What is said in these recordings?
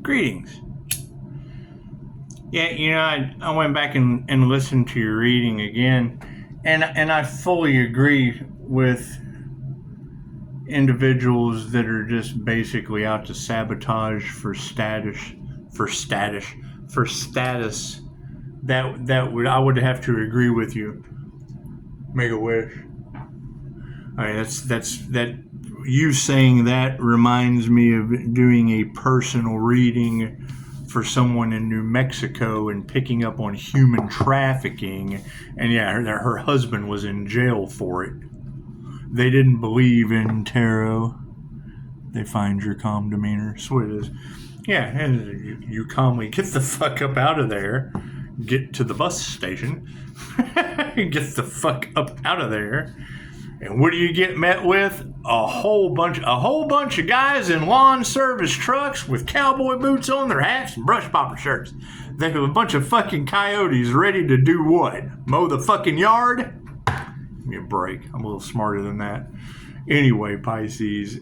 Greetings. Yeah, you know, I went back and listened to your reading again, and I fully agree with individuals that are just basically out to sabotage for status. I would have to agree with you. Make a wish. All right, that. You saying that reminds me of doing a personal reading for someone in New Mexico and picking up on human trafficking, and yeah, her husband was in jail for it. They didn't believe in tarot. They find your calm demeanor. That's what it is. Yeah, and you calmly get the fuck up out of there, get to the bus station, get the fuck up out of there. And what do you get met with? A whole bunch of guys in lawn service trucks with cowboy boots on their hats and brush popper shirts. They have a bunch of fucking coyotes ready to do what? Mow the fucking yard? Give me a break. I'm a little smarter than that. Anyway, Pisces.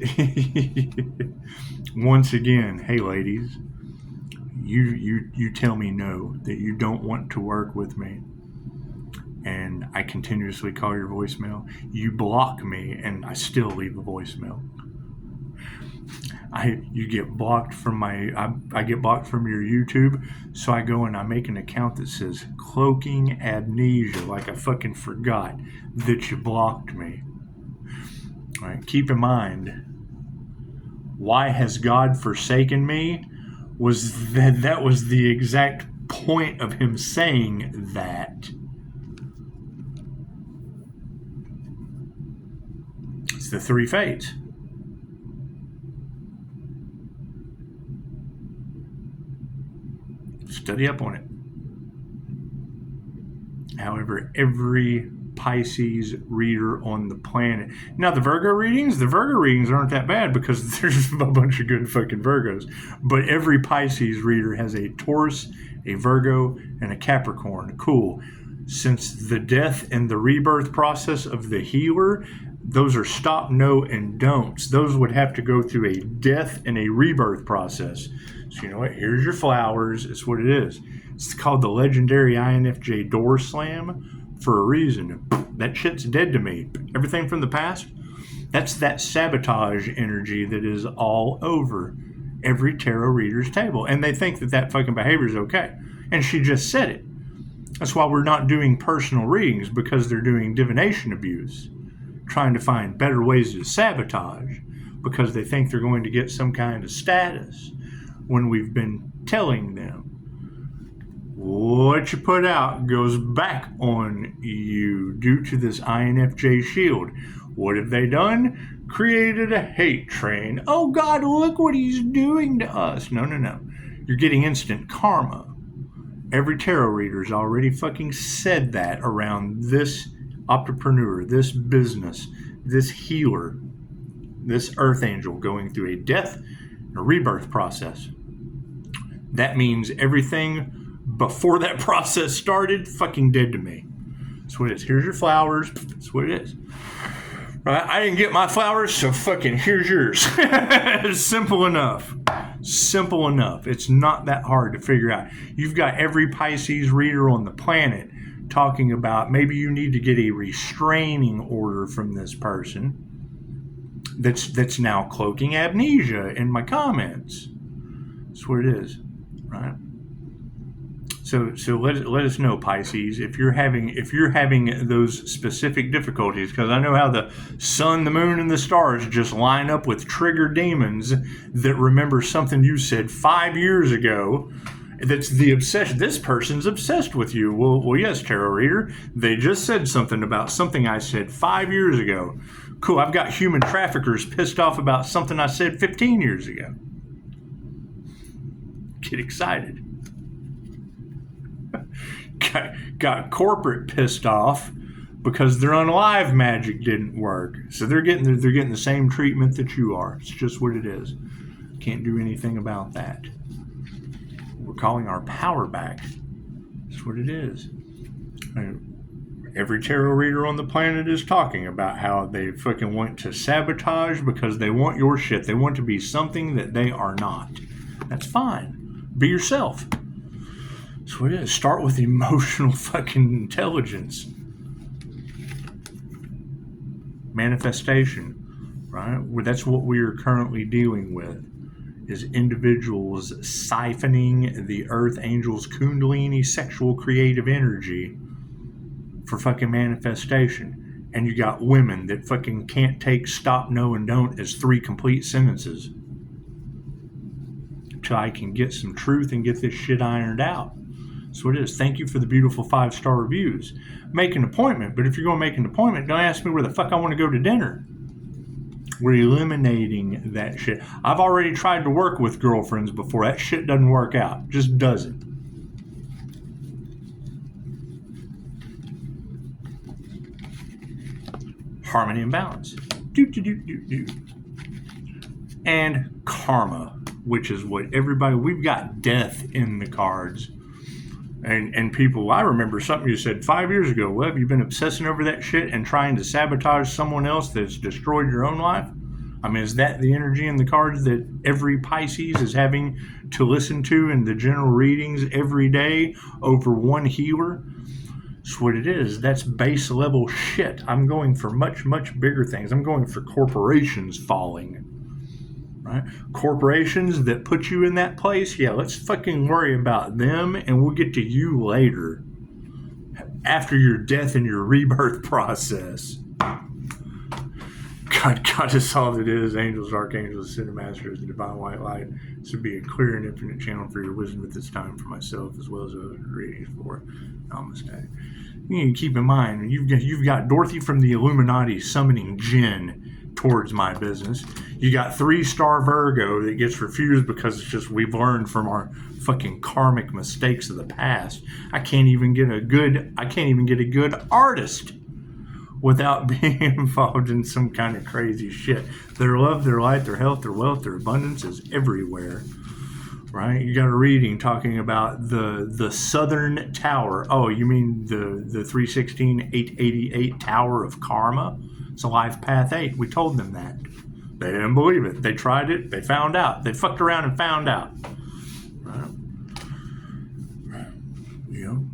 Once again, hey ladies, you tell me no, that you don't want to work with me. And I continuously call your voicemail. You block me, and I still leave a voicemail. You get blocked from I get blocked from your YouTube, so I go and I make an account that says cloaking amnesia, like I fucking forgot that you blocked me. All right, keep in mind, why has God forsaken me? That was the exact point of him saying that. It's the three fates. Study up on it. However, every Pisces reader on the planet. Now, the Virgo readings aren't that bad because there's a bunch of good fucking Virgos. But every Pisces reader has a Taurus, a Virgo, and a Capricorn. Cool. Since the death and the rebirth process of the healer, those are stop, no, and don'ts. Those would have to go through a death and a rebirth process. So you know what? Here's your flowers. It's what it is. It's called the legendary INFJ door slam for a reason. That shit's dead to me. Everything from the past, that's that sabotage energy that is all over every tarot reader's table. And they think that fucking behavior is okay. And she just said it. That's why we're not doing personal readings, because they're doing divination abuse, trying to find better ways to sabotage because they think they're going to get some kind of status when we've been telling them what you put out goes back on you due to this INFJ shield. What have they done? Created a hate train. Oh God, look what he's doing to us. No. You're getting instant karma. Every tarot reader's already fucking said that around this entrepreneur, this business, this healer, this earth angel going through a death and a rebirth process. That means everything before that process started, fucking dead to me. That's what it is. Here's your flowers. That's what it is. Right? I didn't get my flowers, so fucking here's yours. Simple enough. Simple enough. It's not that hard to figure out. You've got every Pisces reader on the planet talking about maybe you need to get a restraining order from this person that's now cloaking amnesia in my comments. That's what it is, right? So let us know, Pisces, if you're having those specific difficulties, because I know how the sun, the moon, and the stars just line up with trigger demons that remember something you said 5 years ago. That's the obsession. This person's obsessed with you. Well, yes, tarot reader. They just said something about something I said 5 years ago. Cool. I've got human traffickers pissed off about something I said 15 years ago. Get excited. Got corporate pissed off because their unalive magic didn't work. So they're getting the same treatment that you are. It's just what it is. Can't do anything about that. We're calling our power back. That's what it is. Every tarot reader on the planet is talking about how they fucking want to sabotage because they want your shit. They want to be something that they are not. That's fine. Be yourself. That's what it is. Start with emotional fucking intelligence. Manifestation, right? That's what we are currently dealing with, is individuals siphoning the earth angels' kundalini sexual creative energy for fucking manifestation. And you got women that fucking can't take stop, no, and don't as 3 complete sentences till I can get some truth and get this shit ironed out. That's what it is. Thank you for the beautiful 5-star reviews. Make an appointment, but if you're going to make an appointment, don't ask me where the fuck I want to go to dinner. We're eliminating that shit. I've already tried to work with girlfriends before. That shit doesn't work out. Just doesn't. Harmony and balance. And karma, which is what everybody, we've got death in the cards. And people, I remember something you said 5 years ago. Well, have you been obsessing over that shit and trying to sabotage someone else that's destroyed your own life? I mean, is that the energy in the cards that every Pisces is having to listen to in the general readings every day over one healer? That's what it is. That's base level shit. I'm going for much, much bigger things. I'm going for corporations falling. Right? Corporations that put you in that place, yeah, let's fucking worry about them and we'll get to you later. After your death and your rebirth process. God is all that is. Angels, archangels, ascended masters, the divine white light. This would be a clear and infinite channel for your wisdom at this time for myself as well as other readings for Namaste. You need to keep in mind, you've got Dorothy from the Illuminati summoning Jinn towards my business. You got 3-star Virgo that gets refused because it's just we've learned from our fucking karmic mistakes of the past. I can't even get a good artist without being involved in some kind of crazy shit. Their love, their light, their health, their wealth, their abundance is everywhere. Right? You got a reading talking about the Southern Tower. Oh, you mean the 316-888 Tower of Karma? It's a life path 8. We told them that. They didn't believe it. They tried it. They found out. They fucked around and found out. Right? You know?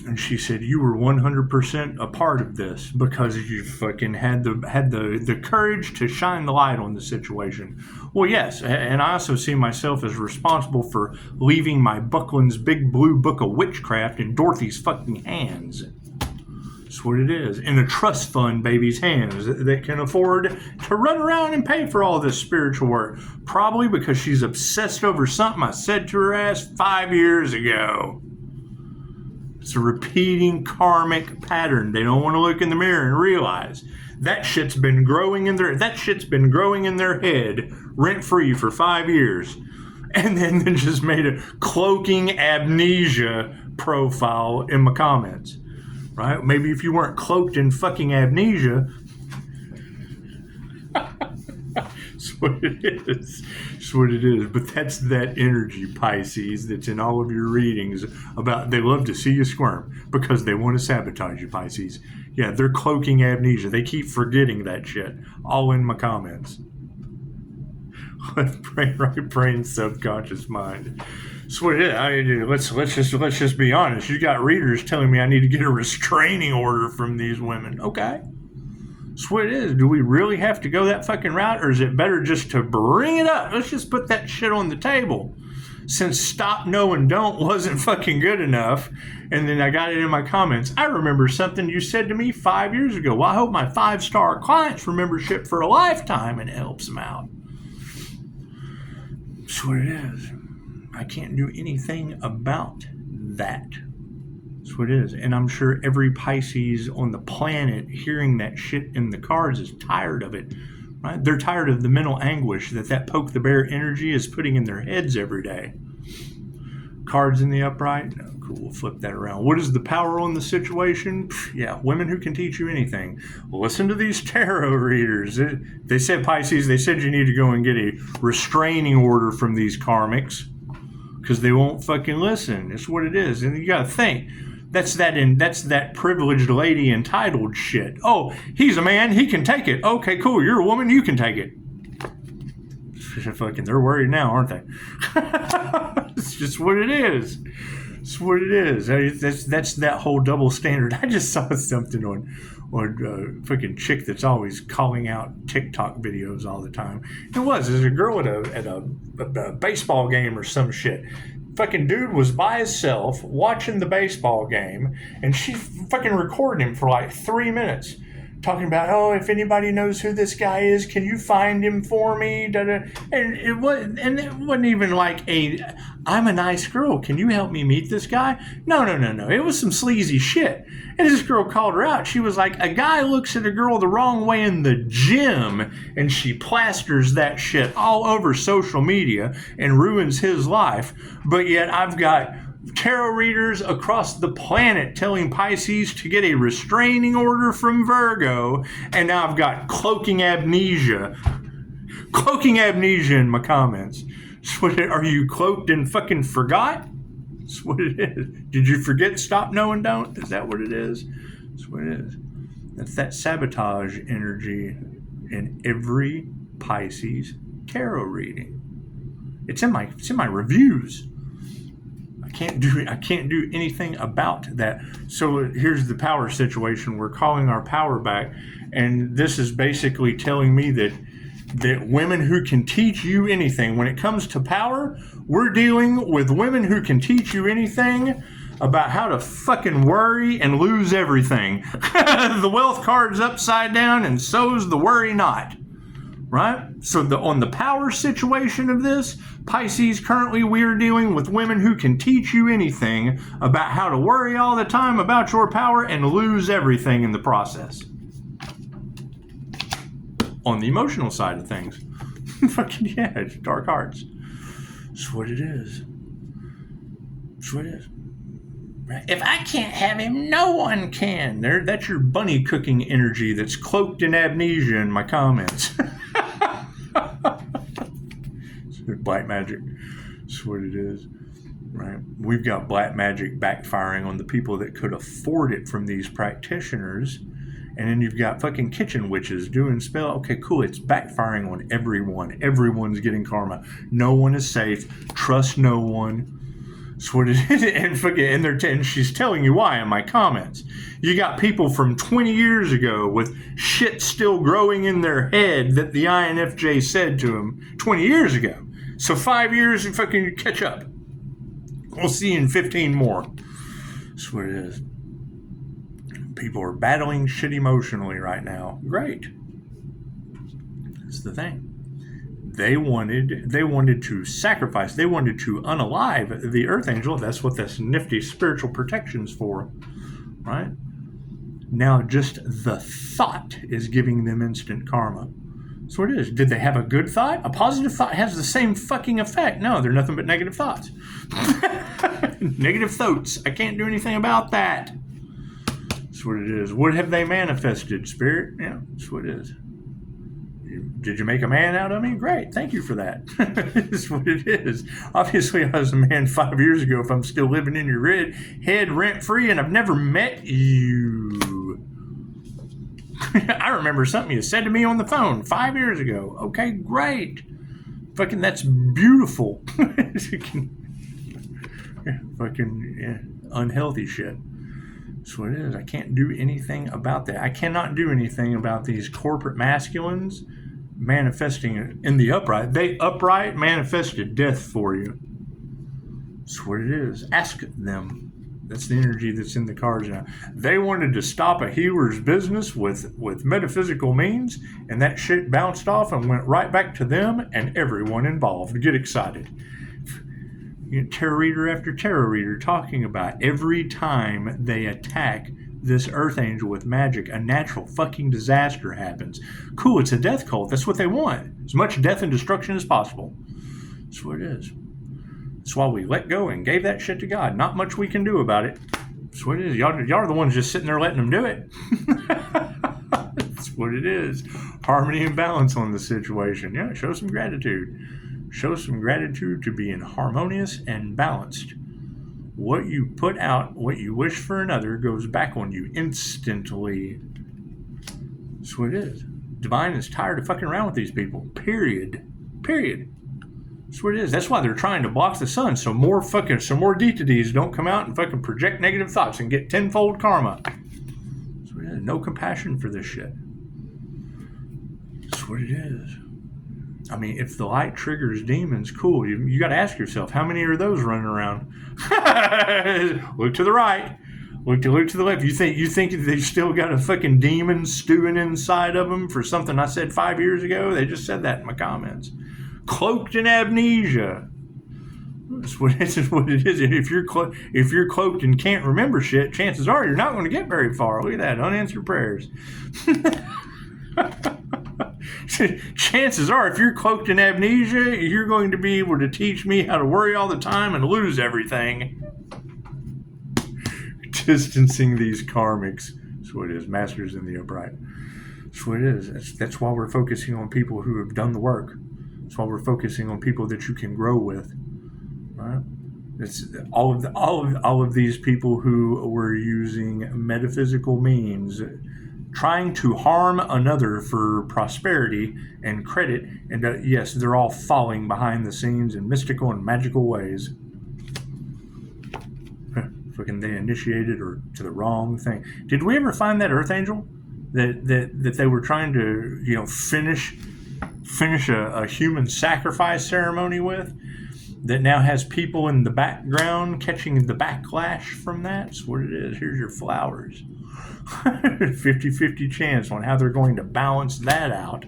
And she said, you were 100% a part of this because you fucking had the courage to shine the light on the situation. Well, yes, and I also see myself as responsible for leaving my Buckland's Big Blue Book of Witchcraft in Dorothy's fucking hands. That's what it is. In a trust fund baby's hands that can afford to run around and pay for all this spiritual work. Probably because she's obsessed over something I said to her ass 5 years ago. It's a repeating karmic pattern. They don't want to look in the mirror and realize that shit's been growing in their head rent-free for 5 years. And then just made a cloaking amnesia profile in my comments. Right? Maybe if you weren't cloaked in fucking amnesia. That's what it is. That's what it is. But that's that energy, Pisces, that's in all of your readings about they love to see you squirm because they want to sabotage you, Pisces. Yeah, they're cloaking amnesia. They keep forgetting that shit. All in my comments. Brain, subconscious mind. That's what it is. Let's just be honest. You got readers telling me I need to get a restraining order from these women. Okay. That's what it is. Do we really have to go that fucking route, or is it better just to bring it up? Let's just put that shit on the table. Since stop, no, and don't wasn't fucking good enough, and then I got it in my comments. I remember something you said to me 5 years ago. Well, I hope my 5-star clients remember shit for a lifetime, and it helps them out. That's what it is. I can't do anything about that. That's what it is. And I'm sure every Pisces on the planet hearing that shit in the cards is tired of it. Right? They're tired of the mental anguish that poke the bear energy is putting in their heads every day. Cards in the upright? No, cool. We'll flip that around. What is the power on the situation? Yeah, women who can teach you anything. Listen to these tarot readers. They said, Pisces, they said you need to go and get a restraining order from these karmics because they won't fucking listen. It's what it is. And you got to think. That's that privileged lady entitled shit. Oh, he's a man, he can take it. Okay, cool, you're a woman, you can take it. Fucking, they're worried now, aren't they? It's just what it is. It's what it is. That's that whole double standard. I just saw something on fucking chick that's always calling out TikTok videos all the time. There's a girl at a baseball game or some shit. Fucking dude was by himself watching the baseball game, and she fucking recorded him for like 3 minutes, talking about, oh, if anybody knows who this guy is, can you find him for me? And it wasn't even like I'm a nice girl, can you help me meet this guy? No. It was some sleazy shit. And this girl called her out. She was like, a guy looks at a girl the wrong way in the gym, and she plasters that shit all over social media and ruins his life. But yet I've got tarot readers across the planet telling Pisces to get a restraining order from Virgo, and now I've got cloaking amnesia in my comments. Are you cloaked and fucking forgot? That's what it is. Did you forget stop, no, and don't? Is that what it is? That's what it is. That's that sabotage energy in every Pisces tarot reading. It's in my reviews. I can't do anything about that. So here's the power situation. We're calling our power back, and this is basically telling me that women who can teach you anything, when it comes to power, we're dealing with women who can teach you anything about how to fucking worry and lose everything. The wealth card's upside down, and so's the worry not. Right? So on the power situation of this, Pisces, currently we are dealing with women who can teach you anything about how to worry all the time about your power and lose everything in the process. On the emotional side of things, fucking yeah, it's dark arts. That's what it is. That's what it is. Right? If I can't have him, no one can. That's your bunny cooking energy that's cloaked in amnesia in my comments. Black magic. That's what it is. Right? We've got black magic backfiring on the people that could afford it from these practitioners. And then you've got fucking kitchen witches doing spell. Okay, cool. It's backfiring on everyone. Everyone's getting karma. No one is safe. Trust no one. That's what it is. And she's telling you why in my comments. You got people from 20 years ago with shit still growing in their head that the INFJ said to them 20 years ago. So 5 years and fucking catch up. We'll see you in 15 more. That's what it is. People are battling shit emotionally right now. Great. That's the thing. They wanted to sacrifice. They wanted to unalive the Earth Angel. That's what this nifty spiritual protection's for. Right? Now just the thought is giving them instant karma. That's what it is. Did they have a good thought? A positive thought has the same fucking effect. No, they're nothing but negative thoughts. Negative thoughts. I can't do anything about that. That's what it is. What have they manifested, Spirit? Yeah, that's what it is. Did you make a man out of me? Great. Thank you for that. That's what it is. Obviously, I was a man 5 years ago if I'm still living in your head rent-free and I've never met you. I remember something you said to me on the phone 5 years ago. Okay, great. Fucking, that's beautiful. Unhealthy shit. That's what it is. I can't do anything about that. I cannot do anything about these corporate masculines manifesting in the upright. They upright manifested death for you. That's what it is. Ask them. That's the energy that's in the cards now. They wanted to stop a healer's business with metaphysical means, and that shit bounced off and went right back to them and everyone involved. Get excited. You get tarot reader after tarot reader talking about every time they attack this Earth Angel with magic, a natural fucking disaster happens. Cool, it's a death cult. That's what they want. As much death and destruction as possible. That's what it is. That's why we let go and gave that shit to God. Not much we can do about it. That's what it is. Y'all are the ones just sitting there letting them do it. That's what it is. Harmony and balance on the situation. Yeah, show some gratitude. Show some gratitude to being harmonious and balanced. What you put out, what you wish for another, goes back on you instantly. That's what it is. Divine is tired of fucking around with these people. Period. Period. That's what it is. That's why they're trying to block the sun, so more deities don't come out and fucking project negative thoughts and get tenfold karma. That's what it is. No compassion for this shit. That's what it is. I mean, if the light triggers demons, cool. You got to ask yourself, how many are those running around? Look to the right. Look to the left. You think they've still got a fucking demon stewing inside of them for something I said 5 years ago? They just said that in my comments. Cloaked in amnesia. That's what it is. If you're cloaked and can't remember shit, chances are you're not going to get very far. Look at that, unanswered prayers. Chances are, if you're cloaked in amnesia, you're going to be able to teach me how to worry all the time and lose everything. Distancing these karmics. That's what it is. Masters in the upright. That's what it is. That's why we're focusing on people who have done the work. That's why we're focusing on people that you can grow with. Right? It's all of these people who were using metaphysical means, trying to harm another for prosperity and credit, and yes, they're all falling behind the scenes in mystical and magical ways. Fucking they initiated or to the wrong thing. Did we ever find that Earth Angel that they were trying to finish a human sacrifice ceremony with, that now has people in the background catching the backlash from that? That's what it is. Here's your flowers. 50-50 chance on how they're going to balance that out.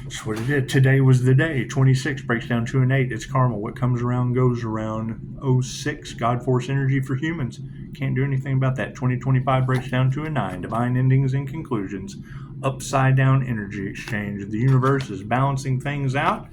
That's what it is. Today was the day. 26 breaks down to an 8. It's karma. What comes around goes around. 06, God Force energy for humans. Can't do anything about that. 2025 breaks down to a 9. Divine endings and conclusions. Upside down energy exchange. The universe is balancing things out.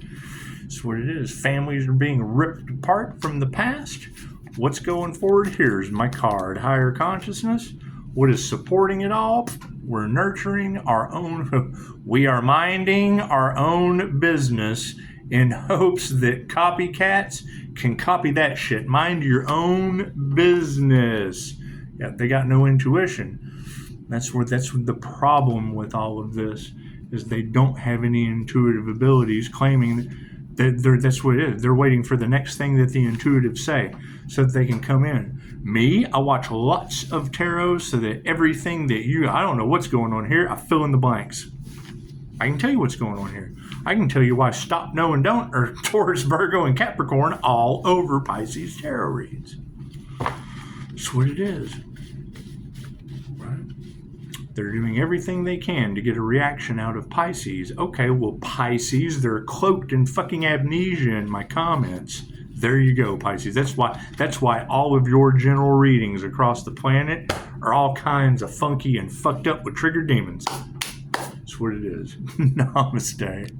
That's what it is. Families are being ripped apart from the past. What's going forward? Here's my card. Higher consciousness. What is supporting it all? We're nurturing our own. We are minding our own business in hopes that copycats can copy that shit. Mind your own business. Yeah, they got no intuition. That's what the problem with all of this is. They don't have any intuitive abilities, claiming that that's what it is. They're waiting for the next thing that the intuitives say so that they can come in. Me, I watch lots of tarot so that everything that I don't know what's going on here, I fill in the blanks. I can tell you what's going on here. I can tell you why stop, no, and don't are Taurus, Virgo, and Capricorn all over Pisces tarot reads. That's what it is. Right? They're doing everything they can to get a reaction out of Pisces. Okay, well, Pisces, they're cloaked in fucking amnesia in my comments. There you go, Pisces. That's why all of your general readings across the planet are all kinds of funky and fucked up with triggered demons. That's what it is. Namaste.